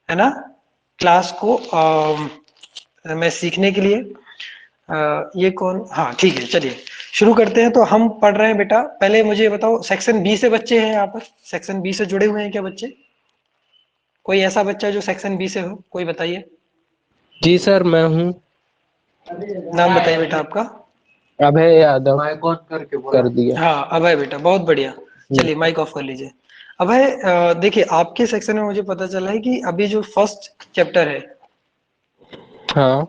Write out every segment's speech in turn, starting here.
है ना, क्लास को मैं सीखने के लिए ये कौन, हाँ ठीक है, चलिए शुरू करते हैं। तो हम पढ़ रहे हैं बेटा, पहले मुझे ये बताओ सेक्शन बी से बच्चे हैं यहाँ पर, सेक्शन बी से जुड़े हुए हैं क्या बच्चे? कोई ऐसा बच्चा जो सेक्शन बी से हो, कोई बताइए। जी सर, मैं हूँ। नाम बताइए बेटा आपका। अभय यादव। माइक ऑन करके बोला। कर दिया। हाँ अभय बेटा, बहुत बढ़िया। चलिए माइक ऑफ कर लीजिए। अभय देखिए आपके सेक्शन में मुझे पता चला है कि अभी जो फर्स्ट चैप्टर है, हाँ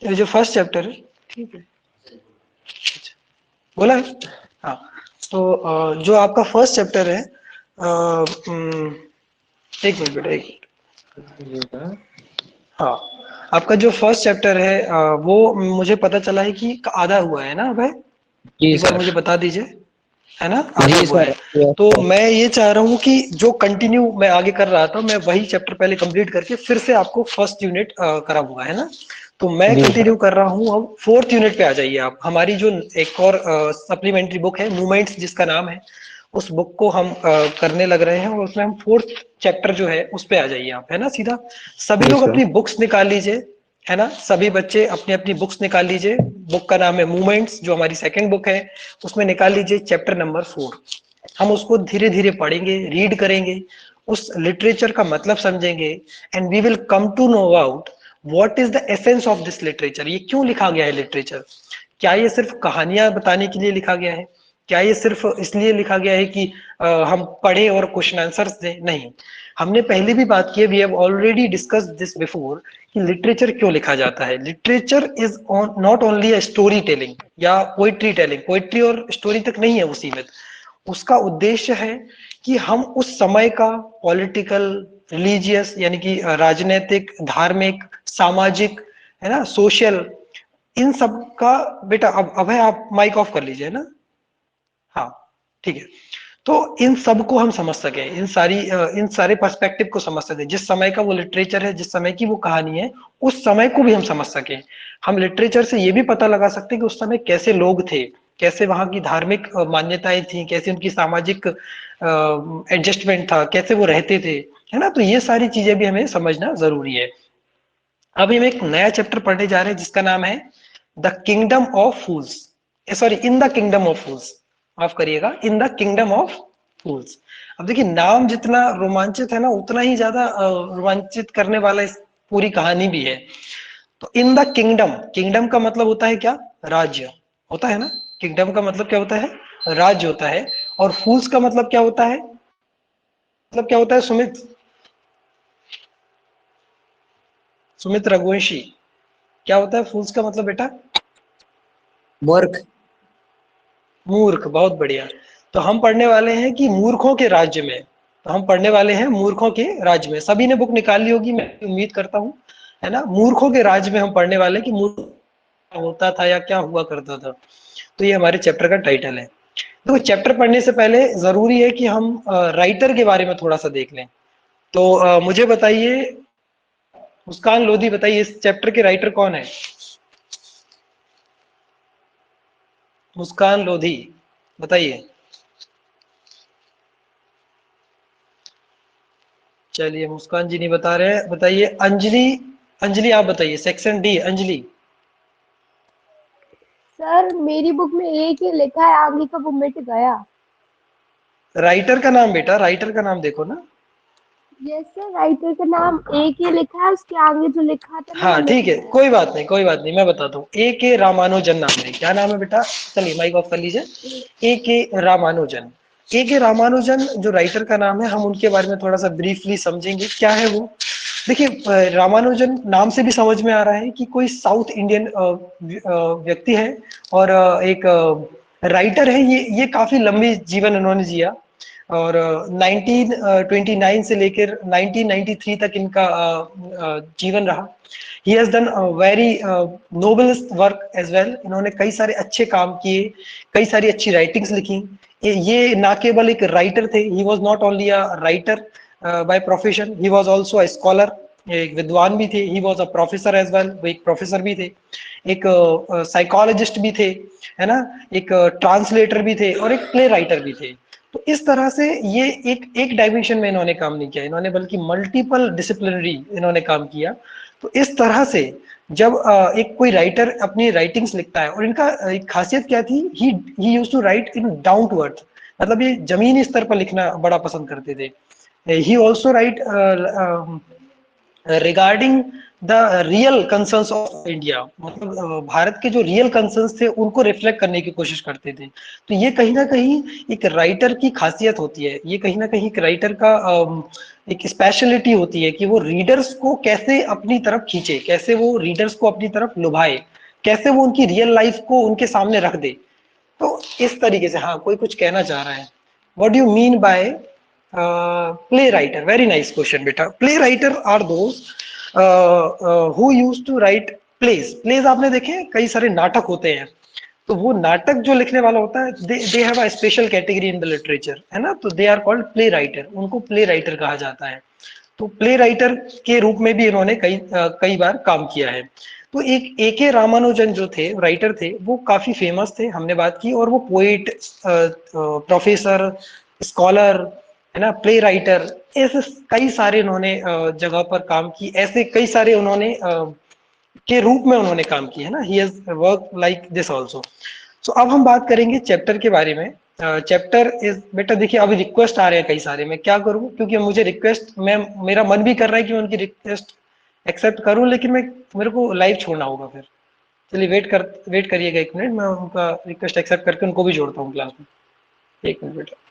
ये जो फर्स्ट चैप्टर है, ठीक है, अच्छा, बोला है, हाँ। तो जो आपका फर्स्ट चैप्टर है, एक मिनट बेटा, एक मिनट, हाँ, आपका जो फर्स्ट चैप्टर है वो मुझे पता चला है कि आधा हुआ है ना अभय? जी एक बार सर। मुझे बता दीजिए, है ना, आधा जी हुआ सर। है। यस तो सर। मैं ये चाह रहा हूँ कि जो कंटिन्यू मैं आगे कर रहा था, मैं वही चैप्टर पहले कंप्लीट करके फिर से आपको फर्स्ट यूनिट कराऊंगा, है ना। तो मैं जी सर। कंटिन्यू कर रहा हूँ, अब फोर्थ यूनिट पे आ जाइए आप। हमारी जो एक और सप्लीमेंट्री बुक है, मूवमेंट्स जिसका नाम है, उस बुक को हम करने लग रहे हैं, और उसमें हम फोर्थ चैप्टर जो है उस पे आ जाइए आप, है ना, सीधा। सभी जी लोग सर। अपनी बुक्स निकाल लीजिए, है ना, सभी बच्चे अपनी अपनी बुक्स निकाल लीजिए। बुक का नाम है मूवमेंट्स, जो हमारी सेकंड बुक है, उसमें निकाल लीजिए चैप्टर नंबर 4। हम उसको धीरे धीरे पढ़ेंगे, रीड करेंगे, उस लिटरेचर का मतलब समझेंगे, and we will come to know about what is the essence of this literature. ये क्यों लिखा गया है लिटरेचर? क्या ये सिर्फ कहानियां बताने के लिए लिखा गया है? क्या ये सिर्फ इसलिए लिखा गया है कि हम पढ़े और क्वेश्चन आंसर्स दें? नहीं, हमने पहले भी बात की है, we have already discussed this before, कि लिटरेचर क्यों लिखा जाता है। Literature is not only a story telling या पोइट्री टेलिंग, पोइट्री और स्टोरी तक नहीं है वो सीमित। उसका उद्देश्य है कि हम उस समय का पॉलिटिकल, रिलीजियस यानी कि राजनीतिक, धार्मिक, सामाजिक, है ना, सोशल, इन सब का, बेटा अब अभय आप माइक ऑफ कर लीजिए ना, हाँ ठीक है। तो इन सब को हम समझ सके, इन सारे पर्सपेक्टिव को समझ सके, जिस समय का वो लिटरेचर है, जिस समय की वो कहानी है, उस समय को भी हम समझ सके। हम लिटरेचर से ये भी पता लगा सकते हैं कि उस समय कैसे लोग थे, कैसे वहां की धार्मिक मान्यताएं थी, कैसे उनकी सामाजिक एडजस्टमेंट था, कैसे वो रहते थे, है ना। तो ये सारी चीजें भी हमें समझना जरूरी है। अभी हम एक नया चैप्टर पढ़ने जा रहे हैं जिसका नाम है the kingdom of fools, sorry, in the kingdom of fools, माफ करिएगा, in the kingdom of fools. अब देखिए नाम जितना रोमांचित है ना, उतना ही ज्यादा रोमांचित करने वाला इस पूरी कहानी भी है। तो इन द किंगडम, किंगडम का मतलब होता है क्या? राज्य होता है ना। किंगडम का मतलब क्या होता है? राज्य होता है। और फूल्स का मतलब क्या होता है? मतलब क्या होता है सुमित, सुमित रघुवंशी, क्या होता है फूल्स का मतलब बेटा? मूर्ख। मूर्ख, बहुत बढ़िया। तो हम पढ़ने वाले हैं कि मूर्खों के राज्य में, तो हम पढ़ने वाले हैं मूर्खों के राज्य में। सभी ने बुक निकाल ली होगी, मैं उम्मीद करता हूँ, है ना। मूर्खों के राज्य में हम पढ़ने वाले हैं कि मूर्ख क्या होता था या क्या हुआ करता था। तो ये हमारे चैप्टर का टाइटल है। तो चैप्टर पढ़ने से पहले जरूरी है कि हम राइटर के बारे में थोड़ा सा देख लें। तो मुझे बताइए, मुस्कान लोधी बताइए, इस चैप्टर के राइटर कौन है? मुस्कान लोधी बताइए। चलिए मुस्कान जी नहीं बता रहे हैं, बताइए अंजलि, अंजलि आप बताइए, सेक्शन डी, अंजलि। सर मेरी बुक में एक ही लिखा है, आगे का वो मिट गया। राइटर का नाम बेटा, राइटर का नाम देखो ना। यस सर, राइटर का नाम एक ही लिखा है, उसके आगे जो लिखा था ना वो हाँ मिट ठीक है, गया। कोई बात नहीं, कोई बात नहीं, मैं बताता हूँ। ए के रामानुजन नाम है। क्या नाम है बेटा? चलिए माइक ऑफ कर लीजिए। ए के रामानुजन, ए के रामानुजन जो राइटर का नाम है, हम उनके बारे में थोड़ा सा ब्रीफली समझेंगे क्या है वो। देखिए रामानुजन नाम से भी समझ में आ रहा है कि कोई साउथ इंडियन व्यक्ति है, और एक राइटर है। ये काफी लंबी जीवन उन्होंने जिया, और 1929 से लेकर 1993 तक इनका जीवन रहा। He has done very noblest work as well. इन्होंने कई सारे अच्छे काम किए, कई सारी अच्छी राइटिंग्स लिखी। ये ना केवल एक राइटर थे, he was not only a writer by profession, he was also a scholar, एक विद्वान भी थे। He was a professor as well, वो एक प्रोफेसर भी थे, एक साइकोलॉजिस्ट भी थे, है ना, एक ट्रांसलेटर भी थे, और एक प्ले राइटर भी थे। तो इस तरह से ये एक डायमेंशन में इन्होंने काम नहीं किया इन्होंने, बल्कि मल्टीपल डिसिप्लिनरी इन्होंने काम किया। तो इस तरह से जब एक कोई राइटर अपनी राइटिंग्स लिखता है, और इनका एक खासियत क्या थी, he used to write in down to earth, मतलब ये जमीनी स्तर पर लिखना बड़ा पसंद करते थे। He also right regarding the real concerns of India, मतलब भारत के जो रियल कंसर्न्स थे उनको रिफ्लेक्ट करने की कोशिश करते थे। तो ये कहीं ना कहीं एक राइटर की खासियत होती है, ये कहीं ना कहीं एक राइटर का एक स्पेशलिटी होती है कि वो रीडर्स को कैसे अपनी तरफ खींचे, कैसे वो रीडर्स को अपनी तरफ लुभाए, कैसे वो उनकी रियल लाइफ को उनके सामने रख दे। तो इस तरीके से, हाँ कोई कुछ कहना चाह रहा है, what do you mean by play writer? Very nice question बेटा। Play writer are those who used to write plays. Plays आपने देखे, कई सारे नाटक होते हैं, तो वो नाटक जो लिखने वाला होता है, they have a special category in the literature, है ना, तो they are called play writer, उनको प्ले राइटर कहा जाता है। तो प्ले राइटर के रूप में भी इन्होंने कई बार काम किया है। तो एक ए.के. रामानुजन जो थे राइटर थे, वो काफी फेमस थे, हमने बात की, और वो पोइट, प्रोफेसर, स्कॉलर, है ना, प्ले राइटर, ऐसे कई सारे उन्होंने जगह पर काम की, ऐसे कई सारे उन्होंने के रूप में उन्होंने काम किया है ना, he has work like this also. So अब हम बात करेंगे चैप्टर के बारे में। चैप्टर इज, बेटा देखिए अभी रिक्वेस्ट आ रहे हैं कई सारे, मैं क्या करूं, क्योंकि मुझे रिक्वेस्ट, मैं मेरा मन भी कर रहा है कि मैं उनकी रिक्वेस्ट एक्सेप्ट करूं, लेकिन मेरे को लाइव छोड़ना होगा फिर। चलिए वेट करिएगा 1 मिनट, मैं उनका रिक्वेस्ट एक्सेप्ट करके उनको भी जोड़ता हूँ क्लास में। 1 मिनट बेटा।